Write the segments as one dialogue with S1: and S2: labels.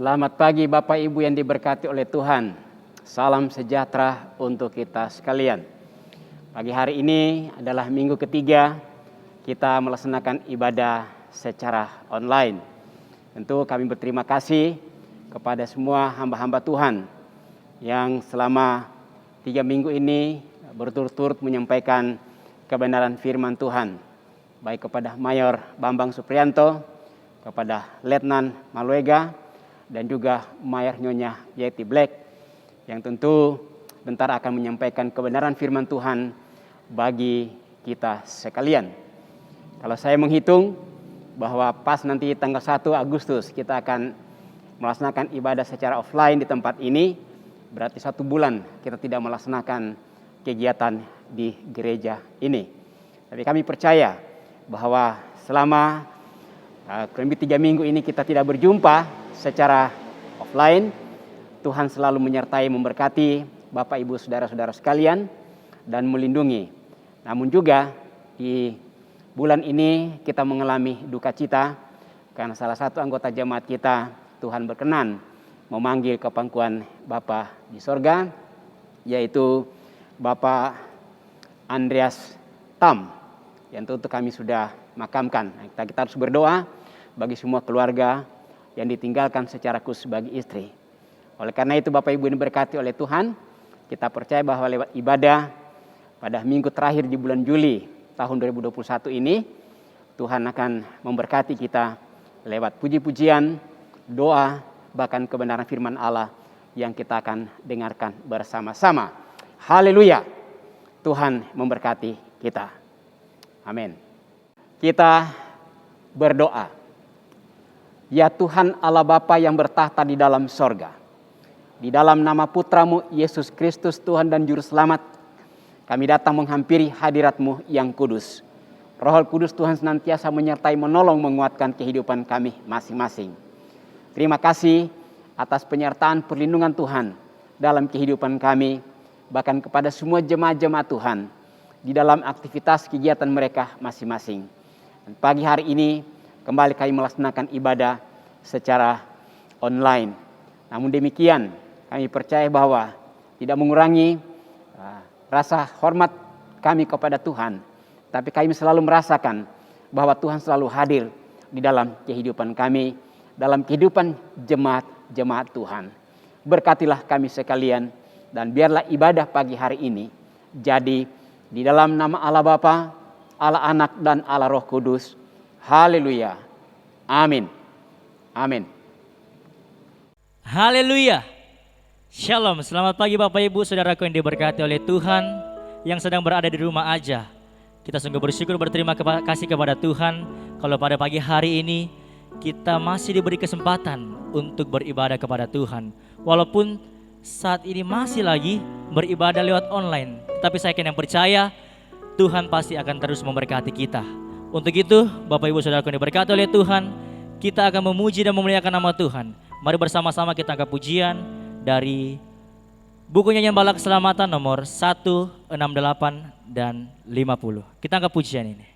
S1: Selamat pagi Bapak Ibu yang diberkati oleh Tuhan. Salam sejahtera untuk kita sekalian. Pagi hari ini adalah minggu ketiga kita melaksanakan ibadah secara online. Tentu kami berterima kasih kepada semua hamba-hamba Tuhan yang selama 3 minggu ini berturut-turut menyampaikan kebenaran firman Tuhan. Baik kepada Mayor Bambang Suprianto, kepada Letnan Maluega, dan juga Mayor Nyonya Yeti Black, yang tentu bentar akan menyampaikan kebenaran firman Tuhan bagi kita sekalian. Kalau saya menghitung bahwa pas nanti tanggal 1 Agustus kita akan melaksanakan ibadah secara offline di tempat ini, berarti 1 bulan kita tidak melaksanakan kegiatan di gereja ini. Tapi kami percaya bahwa selama kurang lebih 3 minggu ini kita tidak berjumpa secara offline, Tuhan selalu menyertai memberkati Bapak Ibu Saudara-saudara sekalian dan melindungi. Namun juga di bulan ini kita mengalami duka cita karena salah satu anggota jemaat kita Tuhan berkenan memanggil ke pangkuan Bapa di sorga, yaitu Bapak Andreas Tam, yang tentu kami sudah makamkan. Kita harus berdoa bagi semua keluarga yang ditinggalkan secara khusus bagi istri. Oleh karena itu Bapak Ibu yang diberkati oleh Tuhan, kita percaya bahwa lewat ibadah pada minggu terakhir di bulan Juli tahun 2021 ini, Tuhan akan memberkati kita lewat puji-pujian, doa, bahkan kebenaran firman Allah yang kita akan dengarkan bersama-sama. Haleluya! Tuhan memberkati kita. Amin. Kita berdoa. Ya Tuhan Allah Bapa yang bertahta di dalam sorga, di dalam nama Putramu Yesus Kristus Tuhan dan Juru Selamat, kami datang menghampiri hadirat-Mu yang kudus. Roh Kudus Tuhan senantiasa menyertai, menolong, menguatkan kehidupan kami masing-masing. Terima kasih atas penyertaan perlindungan Tuhan dalam kehidupan kami, bahkan kepada semua jemaat-jemaat Tuhan di dalam aktivitas kegiatan mereka masing-masing. Dan pagi hari ini kembali kami melaksanakan ibadah secara online. Namun demikian, kami percaya bahwa tidak mengurangi rasa hormat kami kepada Tuhan. Tapi kami selalu merasakan bahwa Tuhan selalu hadir di dalam kehidupan kami, dalam kehidupan jemaat-jemaat Tuhan. Berkatilah kami sekalian, dan biarlah ibadah pagi hari ini jadi di dalam nama Allah Bapa, Allah Anak, dan Allah Roh Kudus. Haleluya. Amin. Amin.
S2: Haleluya. Shalom. Selamat pagi Bapak Ibu Saudaraku yang diberkati oleh Tuhan, yang sedang berada di rumah aja. Kita sungguh bersyukur, berterima kasih kepada Tuhan kalau pada pagi hari ini kita masih diberi kesempatan untuk beribadah kepada Tuhan. Walaupun saat ini masih lagi beribadah lewat online, tapi saya yakin yang percaya Tuhan pasti akan terus memberkati kita. Untuk itu, Bapak Ibu Saudaraku yang diberkati oleh Tuhan, kita akan memuji dan memuliakan nama Tuhan. Mari bersama-sama kita angkat pujian dari buku nyanyian bala keselamatan nomor 168 dan 50. Kita angkat pujian ini.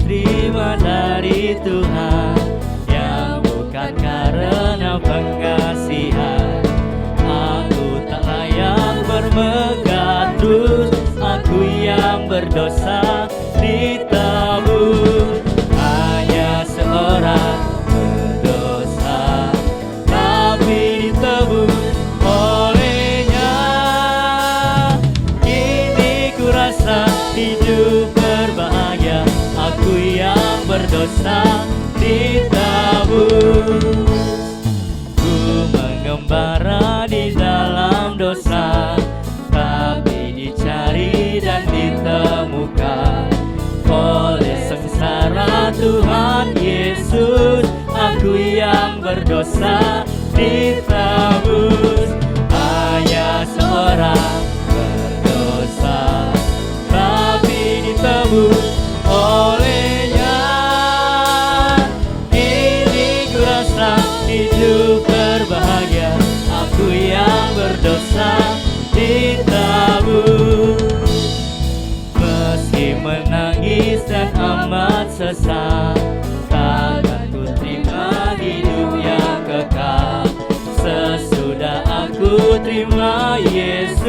S2: Terima dari Tuhan yang bukan karena pengasihan. Aku tak layak bermegah terus, aku yang berdosa ditabur. Hanya seorang berdosa tapi ditebus olehnya. Kini ku rasa hidup berbahagia, aku yang berdosa ditebus. Ku mengembara di dalam dosa, tapi dicari dan ditemukan oleh sengsara Tuhan Yesus. Aku yang berdosa ditebus. Hanya seorang berdosa tapi ditebus olehnya. Kini ku rasa hidup berbahagia, aku yang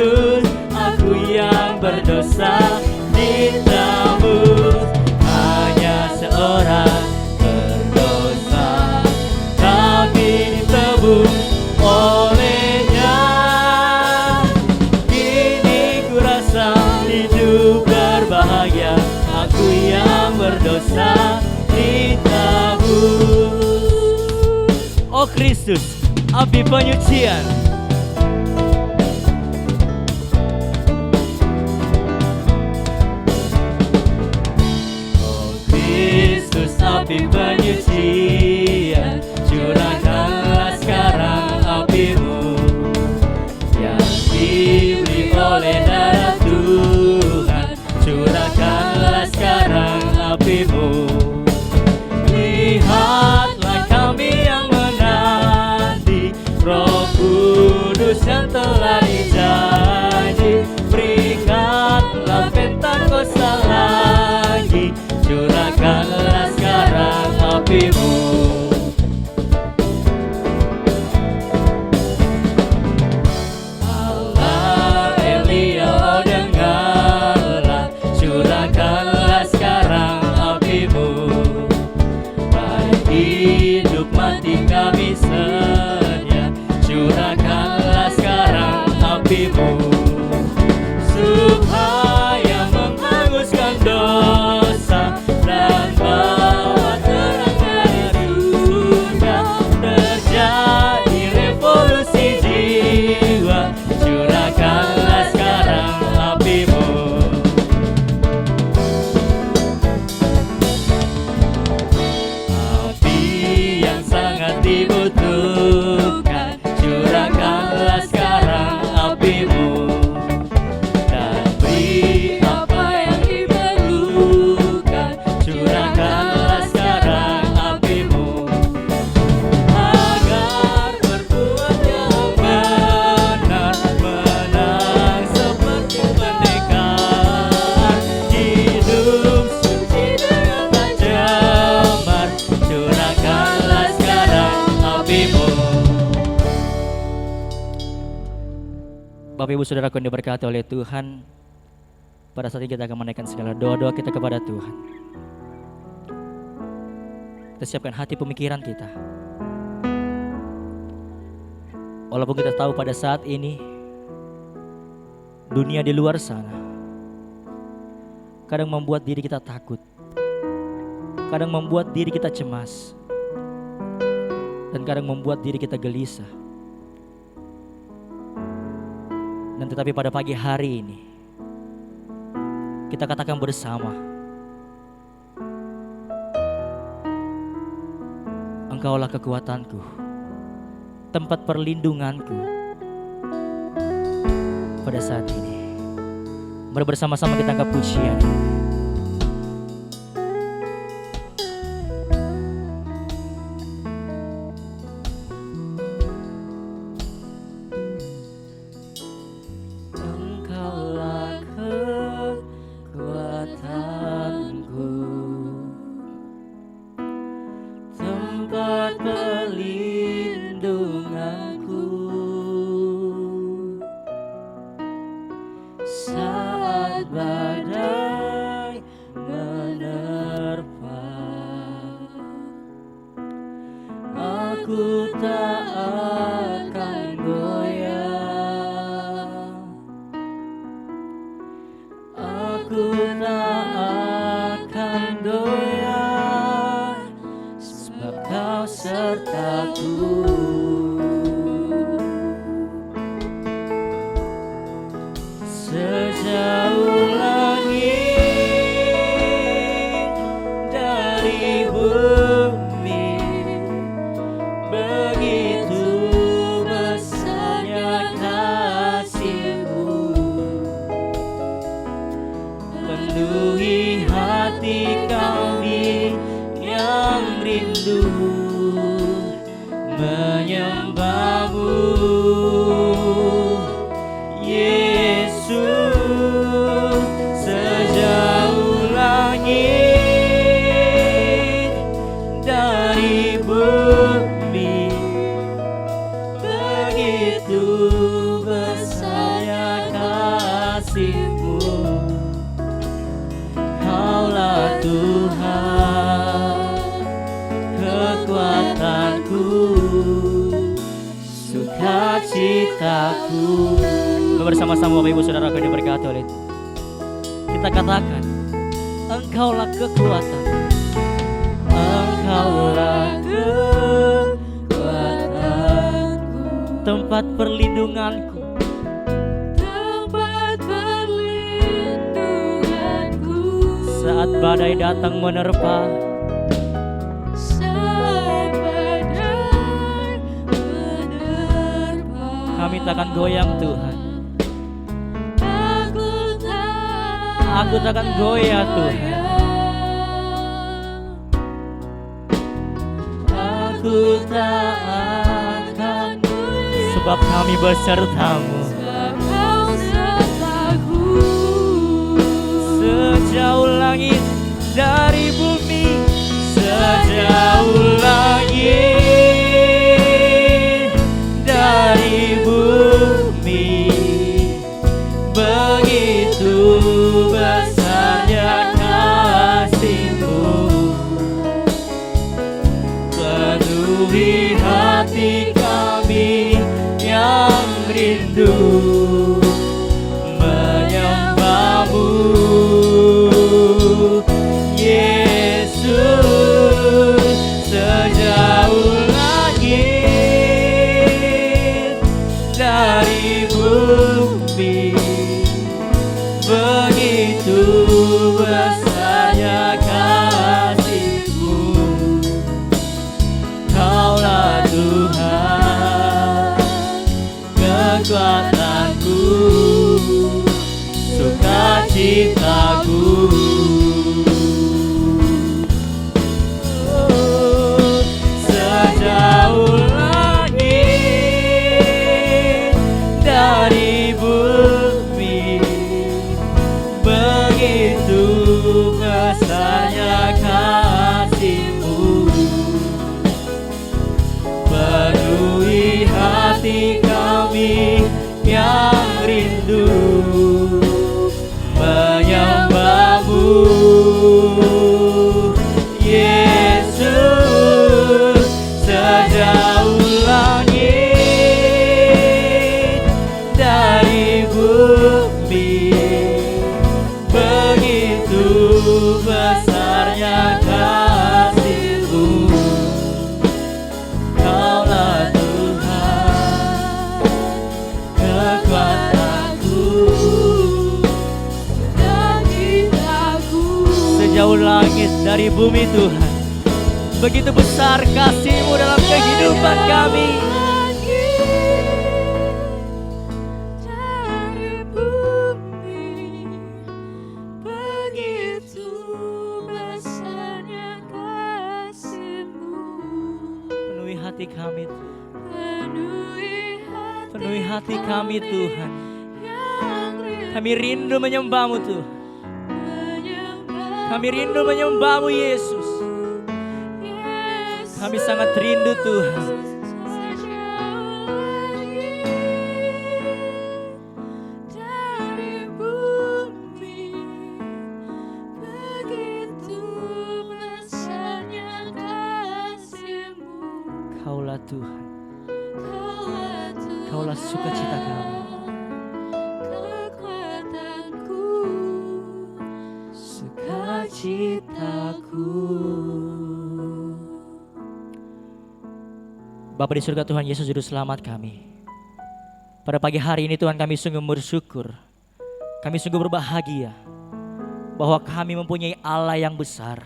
S2: Kristus, aku yang berdosa ditebus. Hanya seorang berdosa, tapi ditebus olehnya. Kini ku rasa hidup berbahagia, aku yang berdosa ditebus. Oh Kristus, api penyucian. Oh Kristus, api penyucian, curahkanlah sekarang apimu yang diberi oleh darah Tuhan. Curahkanlah sekarang apimu. Lihatlah kami yang menanti Roh Kudus yang telah dijanji. Berikanlah Pentakosta lagi, curahkanlah sekarang apimu. Allah Elia, oh dengarlah, curahkanlah sekarang apimu. Baik hidup mati kami sedia, curahkanlah sekarang apimu. Supaya menghanguskan dosa dan bawa terang dari surga. Terjadi revolusi jiwa, curahkanlah sekarang apimu. Api yang sangat dibutuhkan, curahkanlah sekarang apimu. Dan beri apa yang diperlukan, curahkanlah sekarang apimu. Agar berbuat yang benar, menang seperti pendekar. Hidup suci dengan tak cemar, curahkanlah sekarang apimu. Bapak Ibu Saudaraku yang diberkati oleh Tuhan, pada saat ini kita akan menaikkan segala doa-doa kita kepada Tuhan. Kita siapkan hati pemikiran kita. Walaupun kita tahu pada saat ini dunia di luar sana kadang membuat diri kita takut, kadang membuat diri kita cemas, dan kadang membuat diri kita gelisah. Dan tetapi pada pagi hari ini kita katakan bersama, Engkaulah kekuatanku, tempat perlindunganku pada saat ini. Mari bersama-sama kita angkat pujian. Engkaulah kekuatanku, tempat perlindunganku saat badai menerpa. Aku tak akan goyah, aku tak akan goyah, sebab Kau sertaku. Sejauh langit dari bumi, begitu besarnya kasih-Mu, penuhi hati kami yang rindu menyembah-Mu, Yesus. kasih-Mu. Kaulah Tuhan, kekuatanku, sukacitaku. Bersama-sama Bapak Ibu Saudara yang diberkati oleh Tuhan, kita katakan, Engkaulah kekuatan, Engkaulah kekuatanku, tempat perlindunganku, saat badai datang menerpa. Kami takkan goyang Tuhan. Aku takkan goyah Tuhan. Aku tak akan goyah, sebab kami besertamu. Sejauh langit dari bumi, sejauh langit dari bumi, begitu besarnya kasih-Mu. Penuhi hati kami yang rindu menyembah-Mu, Yesus. Sejauh langit dari bumi, begitu besarnya kasih-Mu. Kaulah Tuhan, kekuatanku, sukacitaku. Sejauh langit dari bumi, begitu besarnya kasih-Mu. Penuhi hati kami yang rindu menyembah-Mu, Yesus. Sejauh langit dari bumi, begitu besarnya kasih-Mu. Kaulah Tuhan, kekuatanku, sejauh langit dari bumi Tuhan, begitu besar kasih-Mu dalam kehidupan kami. Dari bumi, begitu besarnya kasih-Mu. Penuhi hati kami, penuhi hati kami Tuhan. Kami rindu menyembah-Mu Tuhan. Kami rindu menyembah-Mu Yesus. Kami sangat rindu Tuhan. Kaulah Tuhan, Kaulah sukacita kami. Sukacitaku. Bapa di surga, Tuhan Yesus Juru Selamat kami, pada pagi hari ini Tuhan kami sungguh bersyukur, kami sungguh berbahagia bahwa kami mempunyai Allah yang besar,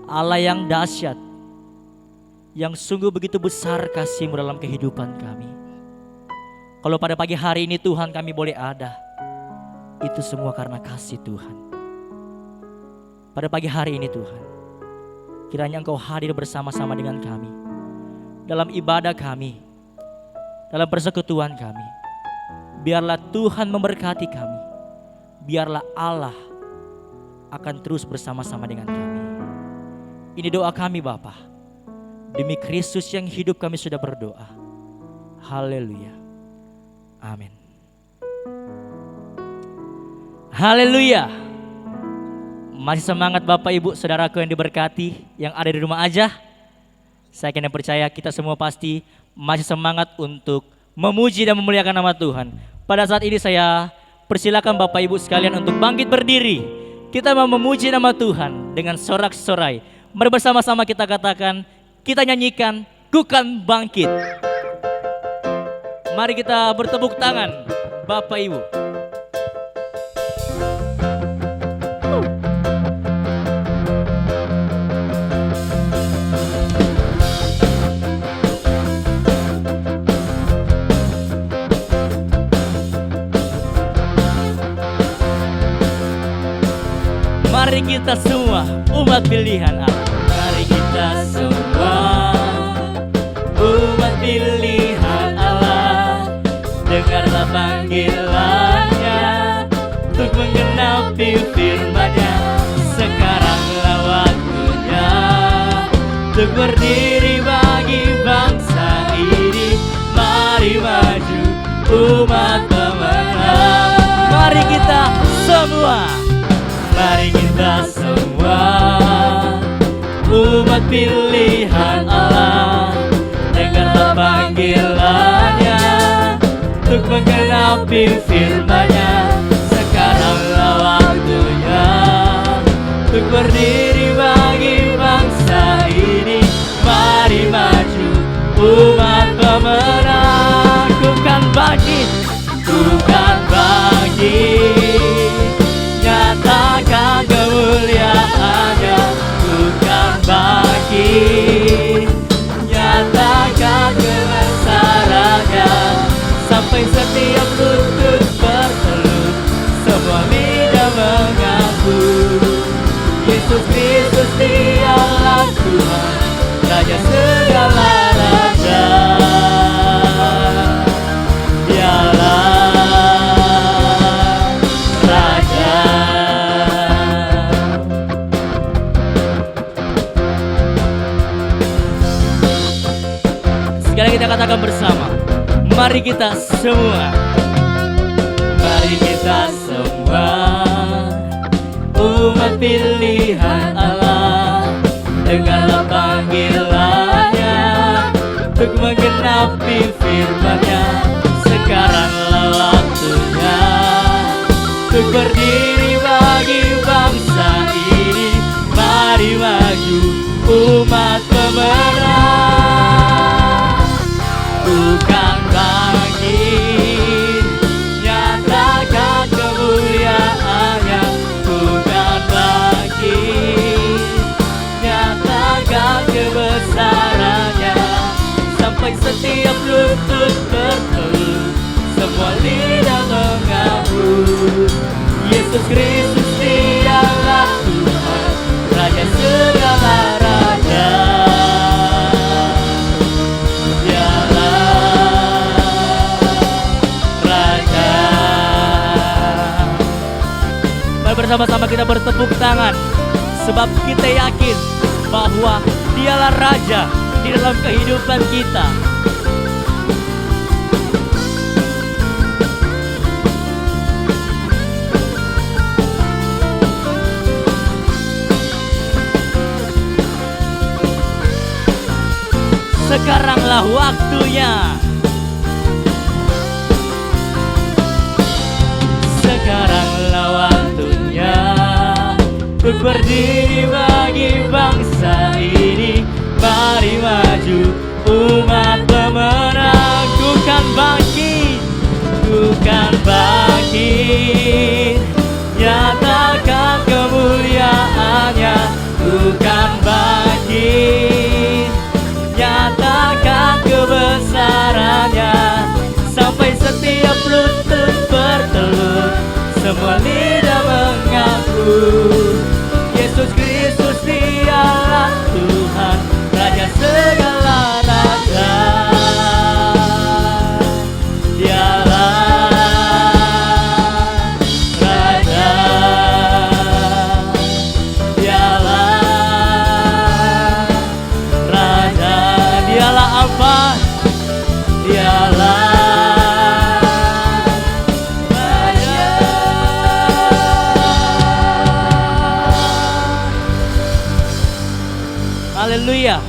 S2: Allah yang dahsyat, yang sungguh begitu besar kasih-Mu dalam kehidupan kami. Kalau pada pagi hari ini Tuhan kami boleh ada, itu semua karena kasih Tuhan. Pada pagi hari ini Tuhan, kiranya Engkau hadir bersama-sama dengan kami, dalam ibadah kami, dalam persekutuan kami. Biarlah Tuhan memberkati kami, biarlah Allah akan terus bersama-sama dengan kami. Ini doa kami Bapa. Demi Kristus yang hidup kami sudah berdoa. Haleluya. Amin. Haleluya. Masih semangat Bapak Ibu Saudaraku yang diberkati yang ada di rumah aja. Saya yakin dan percaya kita semua pasti masih semangat untuk memuji dan memuliakan nama Tuhan. Pada saat ini saya persilakan Bapak Ibu sekalian untuk bangkit berdiri. Kita mau memuji nama Tuhan dengan sorak-sorai. Mari bersama-sama kita katakan, kita nyanyikan, Ku kan bangkit. Mari kita bertepuk tangan Bapak Ibu. Mari kita semua umat pilihan Allah. Mari kita semua umat pilihan Allah. Dengarlah panggilannya untuk menggenapi firman-Nya. Sekaranglah waktunya untuk berdiri bagi bangsa ini. Mari maju umat pemenang. Mari kita semua. Mari kita semua umat pilihan Allah. Dengarlah panggilannya untuk menggenapi firman-Nya. Sekaranglah waktunya untuk berdiri bagi bangsa ini. Mari maju umat pemenang. Ku kan bangkit, ku kan bangkit, nyatakan kemuliaan-Nya. Ku kan bangkit, nyatakan kebesaran-Nya. Sampai setiap lutut bertelut, semua lidah mengaku Yesus Kristus Dialah Tuhan, Raja segala raja. Dialah Raja. Sekarang kita katakan bersama, mari kita semua, mari kita semua umat pilihan Allah. Dengarlah panggilannya untuk menggenapi firman-Nya. Sekaranglah waktunya untuk berdiri bagi bangsa ini. Mari maju umat pemenang. Bukan bangkit, nyatakan kemuliaan-Nya. Bukan bangkit, nyatakan kebesaran-Nya. Sampai setiap lutut bertelut, semua lidah mengaku Yesus Kristus Dialah Tuhan, Raja segala raja. Bersama-sama kita bertepuk tangan, sebab kita yakin bahwa Dialah Raja di dalam kehidupan kita. Sekaranglah waktunya. Sekaranglah waktunya untuk berdiri bagi bangsa ini. Mari maju umat pemenang. Ku kan bangkit, ku kan bangkit, nyatakan kemuliaan-Nya. Ku kan bangkit, nyatakan kebesaran-Nya. Sampai setiap lutut bertelut, semua lidah mengaku Yesus Kristus Dialah Tuhan, Raja segala raja. Dialah Raja. Dialah Raja. Dialah apa? Dialah Raja. Haleluya.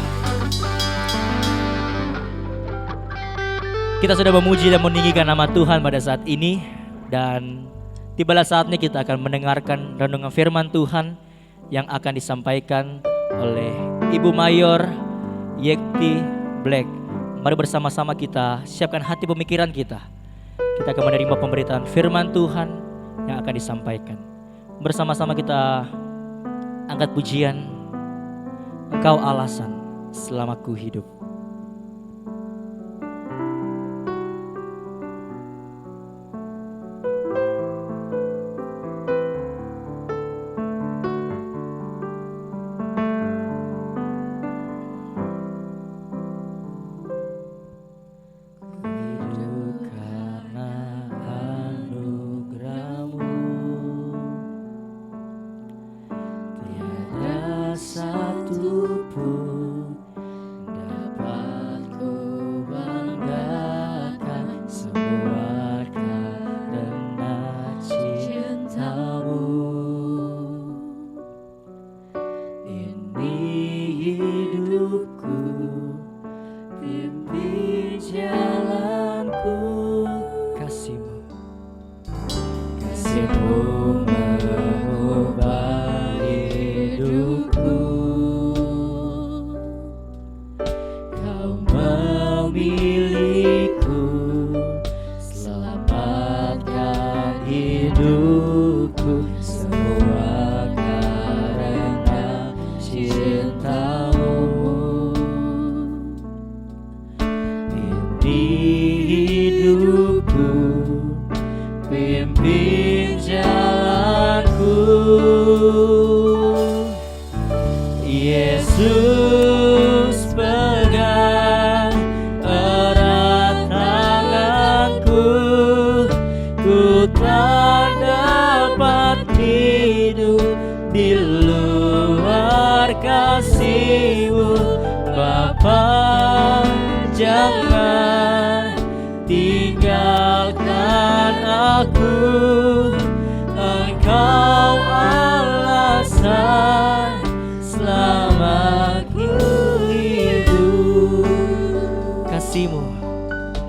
S2: Kita sudah memuji dan meninggikan nama Tuhan pada saat ini. Dan tibalah saatnya kita akan mendengarkan renungan firman Tuhan yang akan disampaikan oleh Ibu Mayor Yekti Black. Mari bersama-sama kita siapkan hati pemikiran kita. Kita akan menerima pemberitaan firman Tuhan yang akan disampaikan. Bersama-sama kita angkat pujian, Engkau alasan selama ku hidup.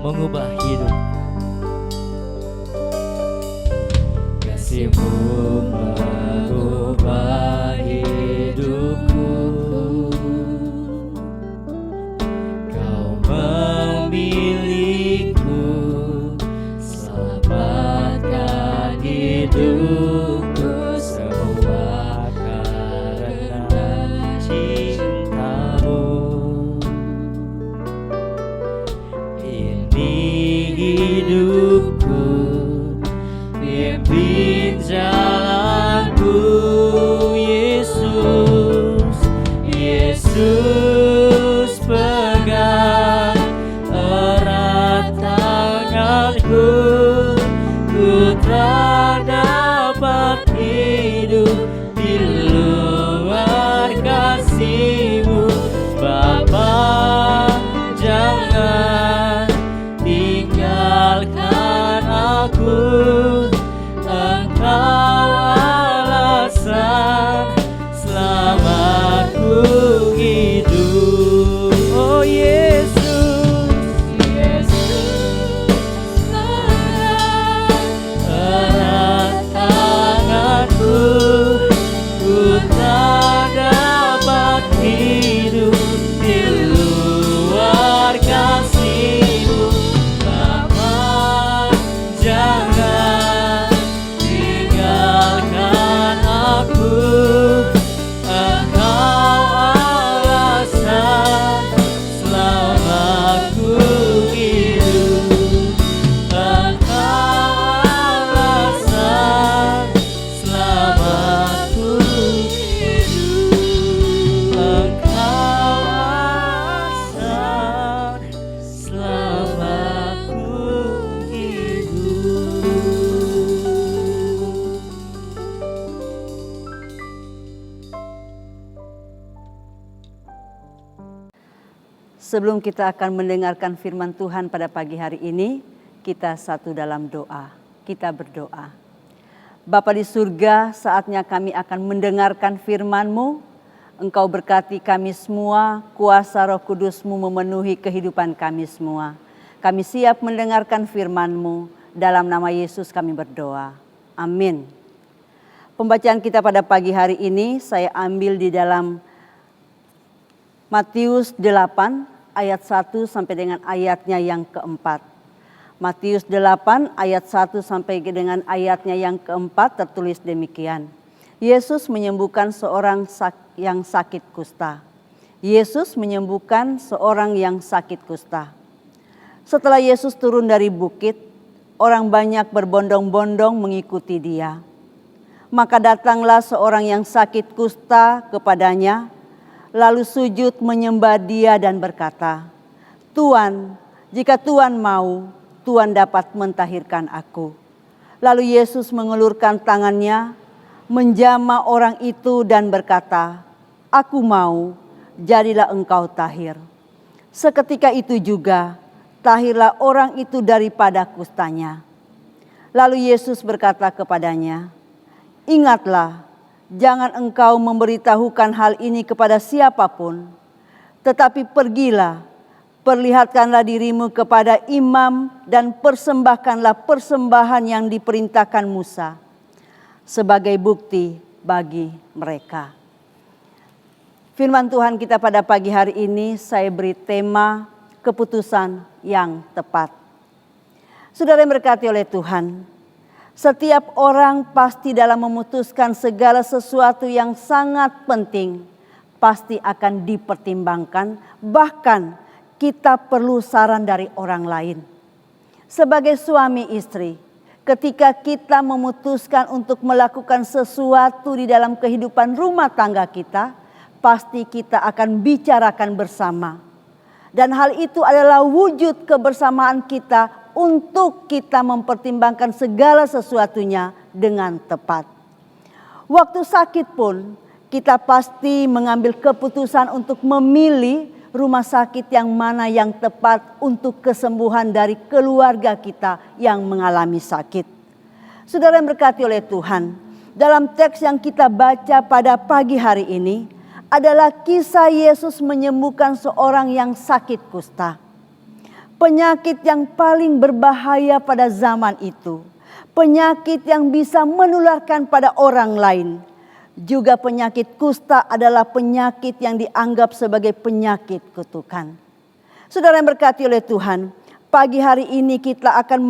S2: Mengubah hidup. Kasih-Mu mengubah hidupku. Kau memilihku, selamatkan hidupku, semua karena cinta-Mu. Hidupku, pimpin jalanku, Yesus. Yesus, pegang erat tanganku. Ku tak dapat hidup di luar kasih-Mu, Bapa. Jangan tinggalkan aku, Engkau alasan selama ku hidup. Oh Yesus, Yesus, erat tanganku. Ku tak dapat hidup di luar kasih-Mu, Bapa. Jangan tinggalkan aku, Engkau alasan selama ku hidup. Engkau alasan selama ku hidup. Engkau alasan selama ku hidup.
S3: Sebelum kita akan mendengarkan firman Tuhan pada pagi hari ini, kita satu dalam doa. Kita berdoa. Bapa di surga, saatnya kami akan mendengarkan firman-Mu. Engkau berkati kami semua, kuasa Roh Kudus-Mu memenuhi kehidupan kami semua. Kami siap mendengarkan firman-Mu, dalam nama Yesus kami berdoa. Amin. Pembacaan kita pada pagi hari ini saya ambil di dalam Matius 8 ayat 1 sampai dengan ayatnya yang keempat. Matius 8 ayat 1 sampai dengan ayatnya yang keempat tertulis demikian. Yesus menyembuhkan seorang yang sakit kusta. Yesus menyembuhkan seorang yang sakit kusta. Setelah Yesus turun dari bukit, orang banyak berbondong-bondong mengikuti dia. Maka datanglah seorang yang sakit kusta kepadanya, lalu sujud menyembah dia dan berkata, "Tuan, jika Tuan mau, Tuan dapat mentahirkan aku." Lalu Yesus mengulurkan tangannya, menjamah orang itu dan berkata, "Aku mau, jadilah engkau tahir." Seketika itu juga, tahirlah orang itu daripada kustanya. Lalu Yesus berkata kepadanya, "Ingatlah, jangan engkau memberitahukan hal ini kepada siapapun, tetapi pergilah, perlihatkanlah dirimu kepada imam dan persembahkanlah persembahan yang diperintahkan Musa sebagai bukti bagi mereka." Firman Tuhan kita pada pagi hari ini saya beri tema keputusan yang tepat. Saudara yang berkati oleh Tuhan, setiap orang pasti dalam memutuskan segala sesuatu yang sangat penting pasti akan dipertimbangkan, bahkan kita perlu saran dari orang lain. Sebagai suami istri, ketika kita memutuskan untuk melakukan sesuatu di dalam kehidupan rumah tangga kita, pasti kita akan bicarakan bersama. Dan hal itu adalah wujud kebersamaan kita untuk kita mempertimbangkan segala sesuatunya dengan tepat. Waktu sakit pun kita pasti mengambil keputusan untuk memilih rumah sakit yang mana yang tepat untuk kesembuhan dari keluarga kita yang mengalami sakit. Saudara yang berkati oleh Tuhan, dalam teks yang kita baca pada pagi hari ini adalah kisah Yesus menyembuhkan seorang yang sakit kusta. Penyakit yang paling berbahaya pada zaman itu. Penyakit yang bisa menularkan pada orang lain. Juga penyakit kusta adalah penyakit yang dianggap sebagai penyakit kutukan. Saudara yang berkati oleh Tuhan, pagi hari ini kita akan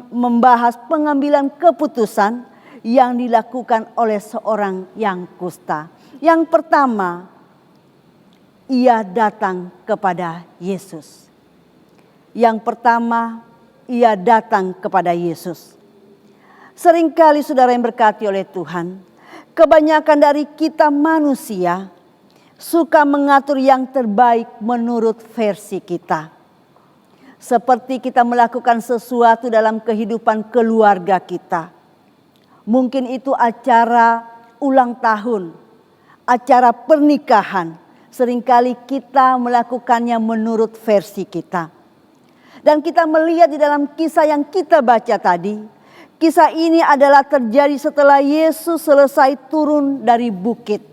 S3: membahas pengambilan keputusan yang dilakukan oleh seorang yang kusta. Yang pertama, ia datang kepada Yesus. Yang pertama, ia datang kepada Yesus. Seringkali saudara yang berkati oleh Tuhan, kebanyakan dari kita manusia suka mengatur yang terbaik menurut versi kita. Seperti kita melakukan sesuatu dalam kehidupan keluarga kita. Mungkin itu acara ulang tahun, acara pernikahan. Seringkali kita melakukannya menurut versi kita. Dan kita melihat di dalam kisah yang kita baca tadi, kisah ini adalah terjadi setelah Yesus selesai turun dari bukit.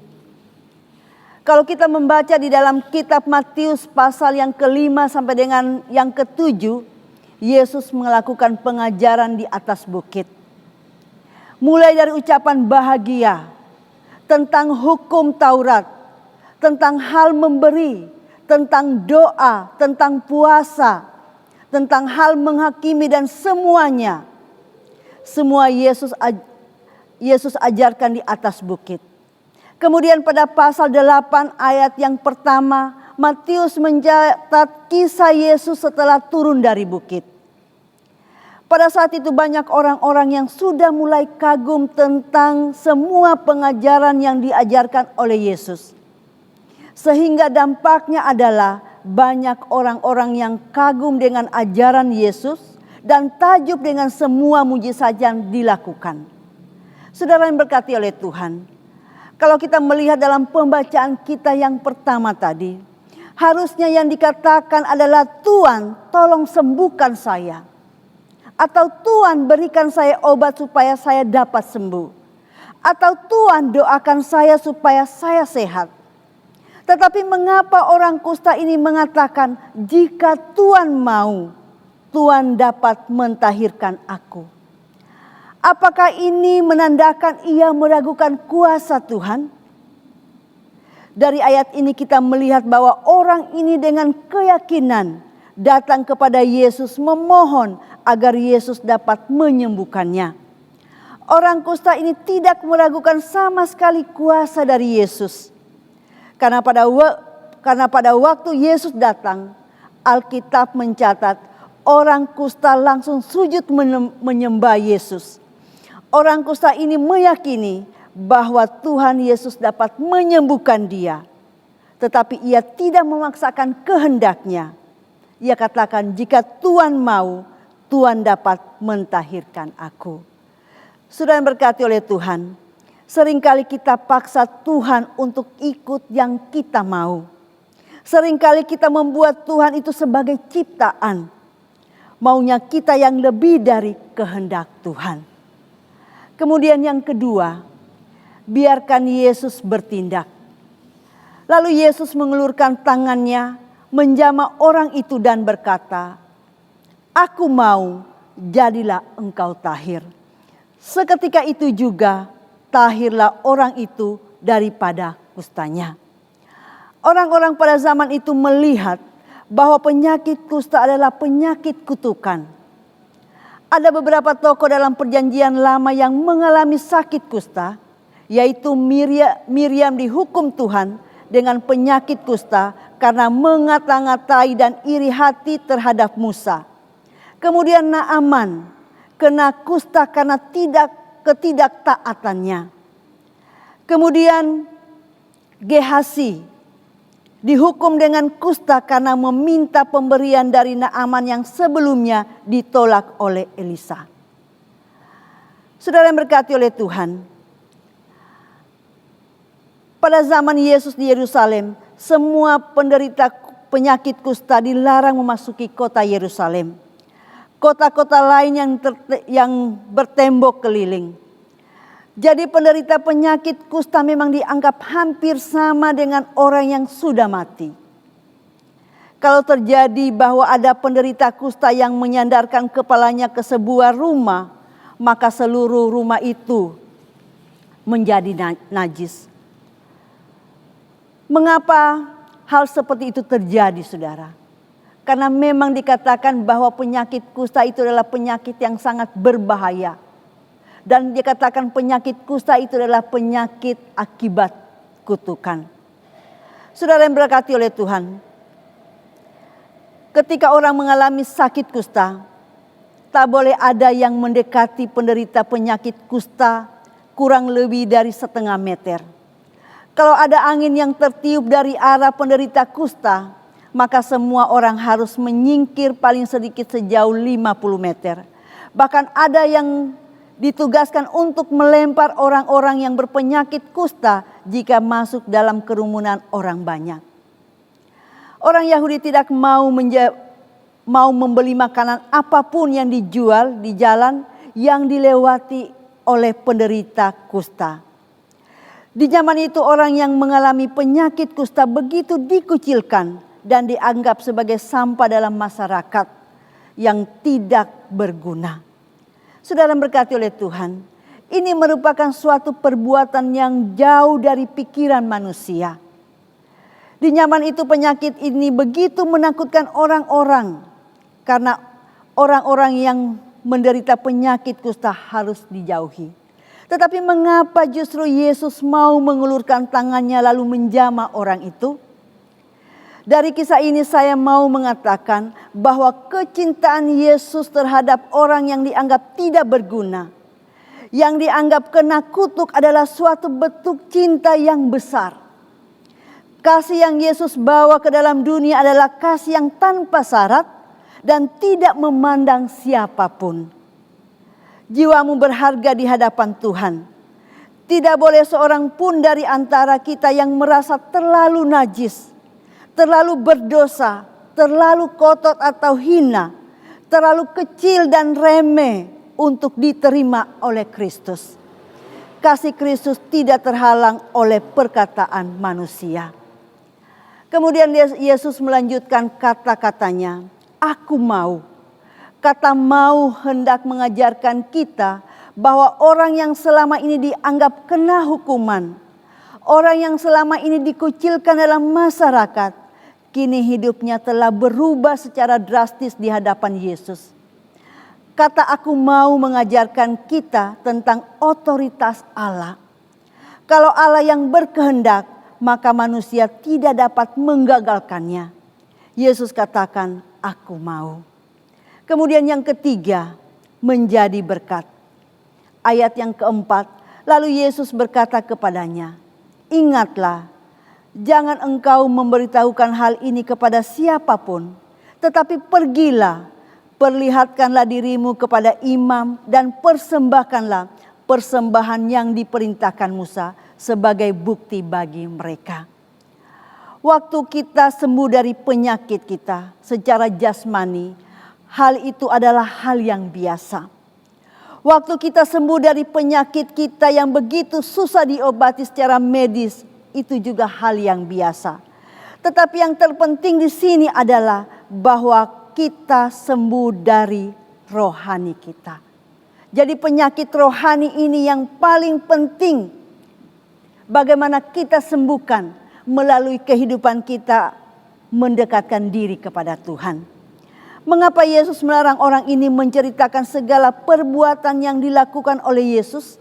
S3: Kalau kita membaca di dalam kitab Matius pasal yang ke-5 sampai dengan yang ke-7, Yesus melakukan pengajaran di atas bukit. Mulai dari ucapan bahagia, tentang hukum Taurat, tentang hal memberi, tentang doa, tentang puasa, tentang hal menghakimi dan semuanya. Semua Yesus ajarkan di atas bukit. Kemudian pada pasal 8 ayat yang pertama, Matius mencatat kisah Yesus setelah turun dari bukit. Pada saat itu banyak orang-orang yang sudah mulai kagum tentang semua pengajaran yang diajarkan oleh Yesus. Sehingga dampaknya adalah banyak orang-orang yang kagum dengan ajaran Yesus dan takjub dengan semua mujizat yang dilakukan. Saudara yang berkati oleh Tuhan, kalau kita melihat dalam pembacaan kita yang pertama tadi, harusnya yang dikatakan adalah, "Tuhan, tolong sembuhkan saya." Atau "Tuhan, berikan saya obat supaya saya dapat sembuh." Atau "Tuhan, doakan saya supaya saya sehat." Tetapi mengapa orang kusta ini mengatakan, jika Tuhan mau, Tuhan dapat mentahirkan aku? Apakah ini menandakan ia meragukan kuasa Tuhan? Dari ayat ini kita melihat bahwa orang ini dengan keyakinan datang kepada Yesus memohon agar Yesus dapat menyembuhkannya. Orang kusta ini tidak meragukan sama sekali kuasa dari Yesus. Karena pada waktu Yesus datang, Alkitab mencatat orang kusta langsung sujud menyembah Yesus. Orang kusta ini meyakini bahwa Tuhan Yesus dapat menyembuhkan dia. Tetapi ia tidak memaksakan kehendaknya. Ia katakan, jika Tuhan mau, Tuhan dapat mentahirkan aku. Saudara yang berkati oleh Tuhan, seringkali kita paksa Tuhan untuk ikut yang kita mau. Seringkali kita membuat Tuhan itu sebagai ciptaan. Maunya kita yang lebih dari kehendak Tuhan. Kemudian yang kedua, biarkan Yesus bertindak. Lalu Yesus mengelurkan tangannya, menjamah orang itu dan berkata, "Aku mau, jadilah engkau tahir." Seketika itu juga tahirlah orang itu daripada kustanya. Orang-orang pada zaman itu melihat bahwa penyakit kusta adalah penyakit kutukan. Ada beberapa tokoh dalam perjanjian lama yang mengalami sakit kusta, yaitu Miriam dihukum Tuhan dengan penyakit kusta karena mengata-ngatai dan iri hati terhadap Musa. Kemudian Naaman kena kusta karena ketidaktaatannya. Kemudian Gehasi dihukum dengan kusta karena meminta pemberian dari Naaman yang sebelumnya ditolak oleh Elisa. Saudara yang berkati oleh Tuhan, pada zaman Yesus di Yerusalem, semua penderita penyakit kusta dilarang memasuki kota Yerusalem. Kota-kota lain yang bertembok keliling. Jadi penderita penyakit kusta memang dianggap hampir sama dengan orang yang sudah mati. Kalau terjadi bahwa ada penderita kusta yang menyandarkan kepalanya ke sebuah rumah, maka seluruh rumah itu menjadi najis. Mengapa hal seperti itu terjadi, saudara? Karena memang dikatakan bahwa penyakit kusta itu adalah penyakit yang sangat berbahaya. Dan dikatakan penyakit kusta itu adalah penyakit akibat kutukan. Saudara yang berkati oleh Tuhan, ketika orang mengalami sakit kusta, tak boleh ada yang mendekati penderita penyakit kusta kurang lebih dari 1,5 meter. Kalau ada angin yang tertiup dari arah penderita kusta, maka semua orang harus menyingkir paling sedikit sejauh 50 meter. Bahkan ada yang ditugaskan untuk melempar orang-orang yang berpenyakit kusta jika masuk dalam kerumunan orang banyak. Orang Yahudi tidak mau membeli makanan apapun yang dijual di jalan yang dilewati oleh penderita kusta. Di zaman itu orang yang mengalami penyakit kusta begitu dikucilkan dan dianggap sebagai sampah dalam masyarakat yang tidak berguna. Saudara berkati oleh Tuhan, ini merupakan suatu perbuatan yang jauh dari pikiran manusia. Di zaman itu penyakit ini begitu menakutkan orang-orang, karena orang-orang yang menderita penyakit kusta harus dijauhi. Tetapi mengapa justru Yesus mau mengulurkan tangannya lalu menjamah orang itu? Dari kisah ini saya mau mengatakan bahwa kecintaan Yesus terhadap orang yang dianggap tidak berguna, yang dianggap kena kutuk adalah suatu bentuk cinta yang besar. Kasih yang Yesus bawa ke dalam dunia adalah kasih yang tanpa syarat dan tidak memandang siapapun. Jiwamu berharga di hadapan Tuhan. Tidak boleh seorang pun dari antara kita yang merasa terlalu najis, terlalu berdosa, terlalu kotor atau hina, terlalu kecil dan remeh untuk diterima oleh Kristus. Kasih Kristus tidak terhalang oleh perkataan manusia. Kemudian Yesus melanjutkan kata-katanya, aku mau. Kata mau hendak mengajarkan kita bahwa orang yang selama ini dianggap kena hukuman, orang yang selama ini dikucilkan dalam masyarakat, kini hidupnya telah berubah secara drastis di hadapan Yesus. Kata aku mau mengajarkan kita tentang otoritas Allah. Kalau Allah yang berkehendak, maka manusia tidak dapat menggagalkannya. Yesus katakan, aku mau. Kemudian yang ketiga, menjadi berkat. Ayat yang keempat, lalu Yesus berkata kepadanya, ingatlah, jangan engkau memberitahukan hal ini kepada siapapun, tetapi pergilah, perlihatkanlah dirimu kepada imam dan persembahkanlah persembahan yang diperintahkan Musa sebagai bukti bagi mereka. Waktu kita sembuh dari penyakit kita secara jasmani, hal itu adalah hal yang biasa. Waktu kita sembuh dari penyakit kita yang begitu susah diobati secara medis, itu juga hal yang biasa. Tetapi yang terpenting di sini adalah bahwa kita sembuh dari rohani kita. Jadi penyakit rohani ini yang paling penting. Bagaimana kita sembuhkan melalui kehidupan kita mendekatkan diri kepada Tuhan. Mengapa Yesus melarang orang ini menceritakan segala perbuatan yang dilakukan oleh Yesus?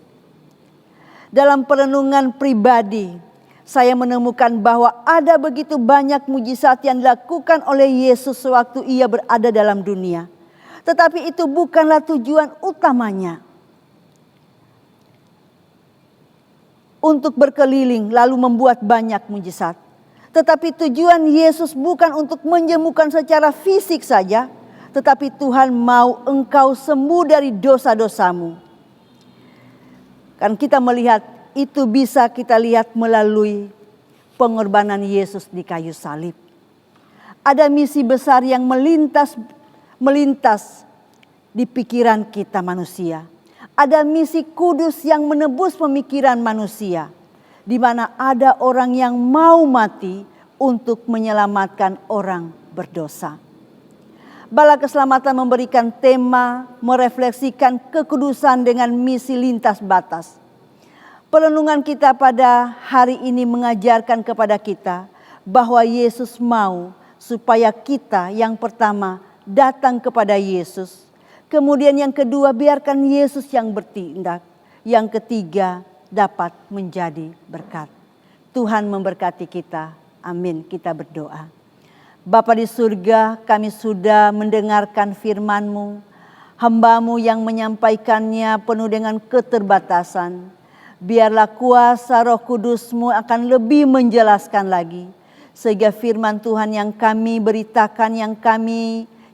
S3: Dalam perenungan pribadi, saya menemukan bahwa ada begitu banyak mujizat yang dilakukan oleh Yesus sewaktu ia berada dalam dunia. Tetapi itu bukanlah tujuan utamanya. Untuk berkeliling lalu membuat banyak mujizat. Tetapi tujuan Yesus bukan untuk menyembuhkan secara fisik saja. Tetapi Tuhan mau engkau sembuh dari dosa-dosamu. Kan kita melihat itu bisa kita lihat melalui pengorbanan Yesus di kayu salib. Ada misi besar yang melintas di pikiran kita manusia. Ada misi kudus yang menebus pemikiran manusia. Di mana ada orang yang mau mati untuk menyelamatkan orang berdosa. Bala Keselamatan memberikan tema merefleksikan kekudusan dengan misi lintas batas. Perenungan kita pada hari ini mengajarkan kepada kita bahwa Yesus mau supaya kita yang pertama datang kepada Yesus. Kemudian yang kedua biarkan Yesus yang bertindak. Yang ketiga dapat menjadi berkat. Tuhan memberkati kita. Amin. Kita berdoa. Bapa di surga, kami sudah mendengarkan firman-Mu. Hamba-Mu yang menyampaikannya penuh dengan keterbatasan. Biarlah kuasa Roh Kudus-Mu akan lebih menjelaskan lagi. Sehingga firman Tuhan yang kami beritakan,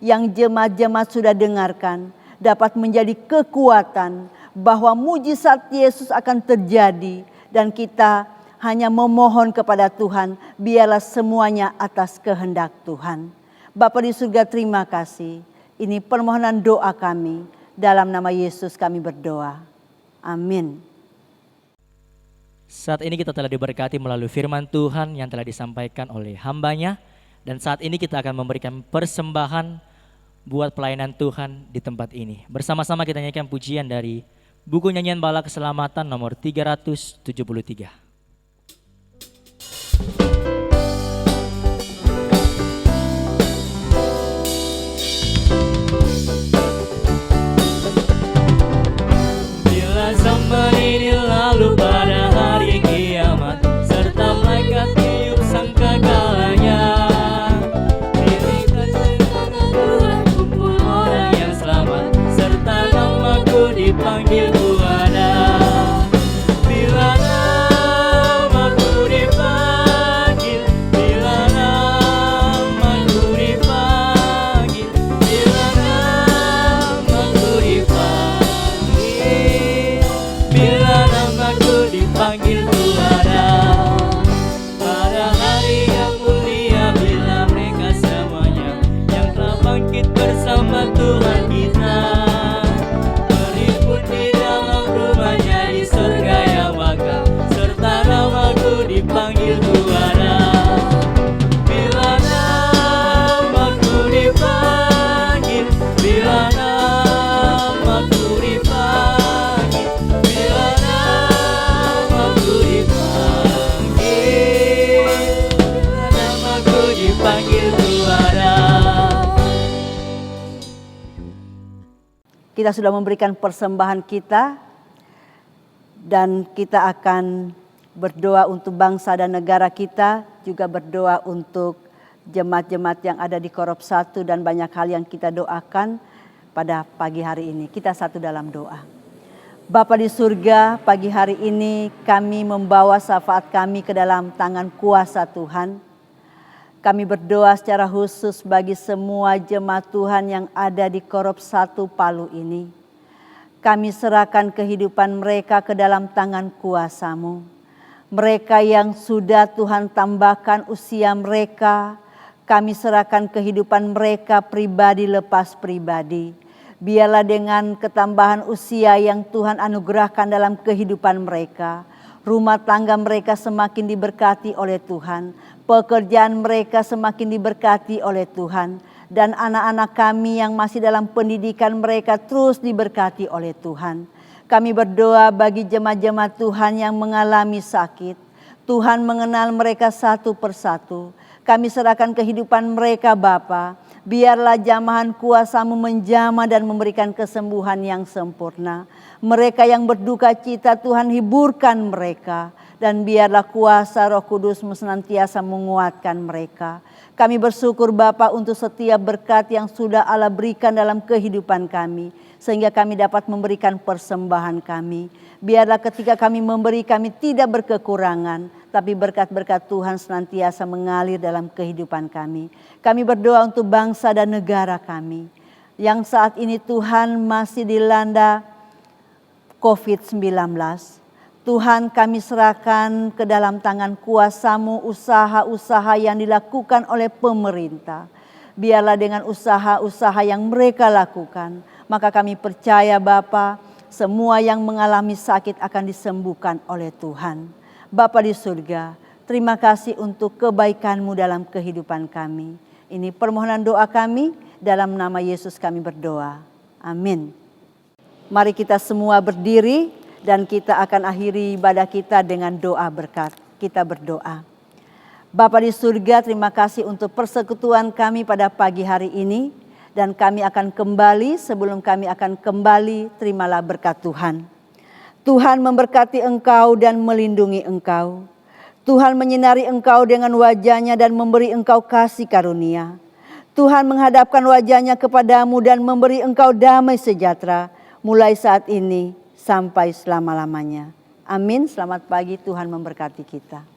S3: yang jemaat-jemaat sudah dengarkan, dapat menjadi kekuatan bahwa mujizat Yesus akan terjadi. Dan kita hanya memohon kepada Tuhan, biarlah semuanya atas kehendak Tuhan. Bapa di surga, terima kasih. Ini permohonan doa kami. Dalam nama Yesus kami berdoa. Amin.
S2: Saat ini kita telah diberkati melalui firman Tuhan yang telah disampaikan oleh hambanya. Dan saat ini kita akan memberikan persembahan buat pelayanan Tuhan di tempat ini. Bersama-sama kita nyanyikan pujian dari buku nyanyian Bala Keselamatan nomor 373. Bila zaman ini lalu pada hari kiamat, serta malaikat tiup sangkakalanya, dirikan sekarang Tuhan kumpul orang yang selamat, serta namaku dipanggil ada. Bila
S3: Kita sudah memberikan persembahan kita dan kita akan berdoa untuk bangsa dan negara kita, juga berdoa untuk jemaat-jemaat yang ada di Korop 1 dan banyak hal yang kita doakan pada pagi hari ini. Kita satu dalam doa. Bapa di surga, pagi hari ini kami membawa syafaat kami ke dalam tangan kuasa Tuhan. Kami berdoa secara khusus bagi semua jemaat Tuhan yang ada di Korop 1 Palu ini. Kami serahkan kehidupan mereka ke dalam tangan kuasa-Mu. Mereka yang sudah Tuhan tambahkan usia mereka, kami serahkan kehidupan mereka pribadi lepas pribadi. Biarlah dengan ketambahan usia yang Tuhan anugerahkan dalam kehidupan mereka, rumah tangga mereka semakin diberkati oleh Tuhan, pekerjaan mereka semakin diberkati oleh Tuhan, dan anak-anak kami yang masih dalam pendidikan mereka terus diberkati oleh Tuhan. Kami berdoa bagi jemaat-jemaat Tuhan yang mengalami sakit. Tuhan mengenal mereka satu persatu. Kami serahkan kehidupan mereka Bapa. Biarlah jamahan kuasa-Mu menjamah dan memberikan kesembuhan yang sempurna. Mereka yang berduka cita Tuhan hiburkan mereka. Dan biarlah kuasa Roh Kudus-Mu senantiasa menguatkan mereka. Kami bersyukur Bapa untuk setiap berkat yang sudah Allah berikan dalam kehidupan kami. Sehingga kami dapat memberikan persembahan kami. Biarlah ketika kami memberi kami tidak berkekurangan. Tapi berkat-berkat Tuhan senantiasa mengalir dalam kehidupan kami. Kami berdoa untuk bangsa dan negara kami. Yang saat ini Tuhan masih dilanda COVID-19. Tuhan kami serahkan ke dalam tangan kuasa-Mu usaha-usaha yang dilakukan oleh pemerintah. Biarlah dengan usaha-usaha yang mereka lakukan, maka kami percaya Bapa, semua yang mengalami sakit akan disembuhkan oleh Tuhan. Bapa di surga, terima kasih untuk kebaikan-Mu dalam kehidupan kami. Ini permohonan doa kami, dalam nama Yesus kami berdoa. Amin. Mari kita semua berdiri. Dan kita akan akhiri ibadah kita dengan doa berkat. Kita berdoa. Bapa di surga, terima kasih untuk persekutuan kami pada pagi hari ini. Dan kami akan kembali, sebelum kami akan kembali, terimalah berkat Tuhan. Tuhan memberkati engkau dan melindungi engkau. Tuhan menyinari engkau dengan wajah-Nya dan memberi engkau kasih karunia. Tuhan menghadapkan wajah-Nya kepadamu dan memberi engkau damai sejahtera. Mulai saat ini sampai selama-lamanya. Amin. Selamat pagi, Tuhan memberkati kita.